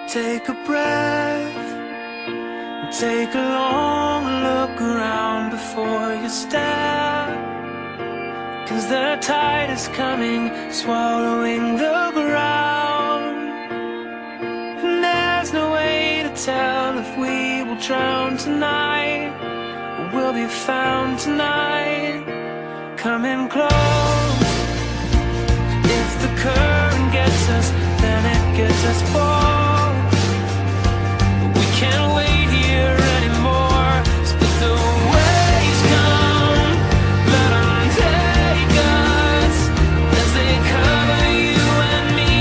Take a breath and take a long look around before you step, 'cause the tide is coming, swallowing the ground. And there's no way to tell if we will drown tonight or we'll be found tonight. Coming close. If the current gets us, then it gets us both. We can't wait here anymore. Split the waves come, let them take us as they cover you and me,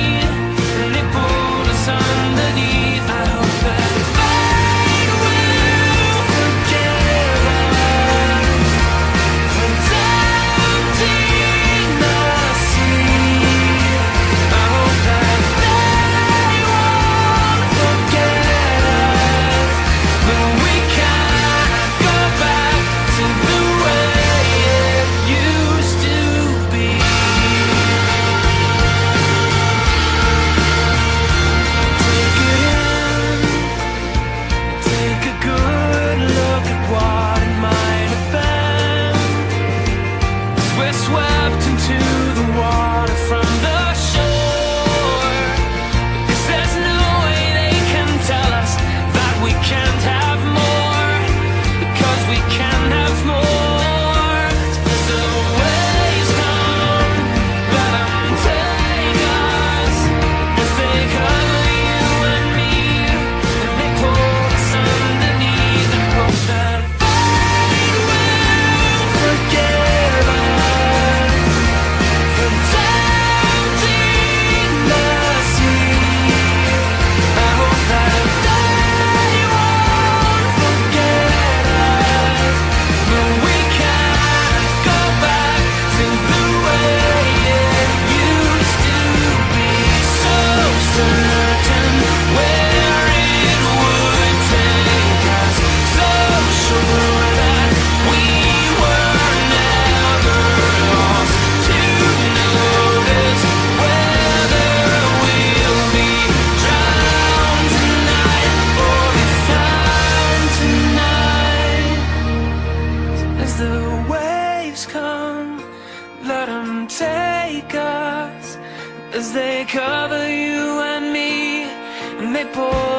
and they pull us underneath. I hope that they will forgive us for tempting the sea. I hope that they won't forget us, but we can't go back to the way it used to be. Take it in, take a good look at what it might have been. 'Cause we're swept into the water from the shore. Because there's no way they can tell us that we can't have more, because we can have more. As the waves come, let them take us as they cover you and me, and they pull us underneath. And hope that they will forgive us for tempting the sea. I hope that they won't forget us, but we can't go back to the way it used to be. So certain where it would take us, so sure that we were never lost. To notice whether we'll be drowned tonight or be found tonight. As the waves come, let them take us as they cover you and me, and they pull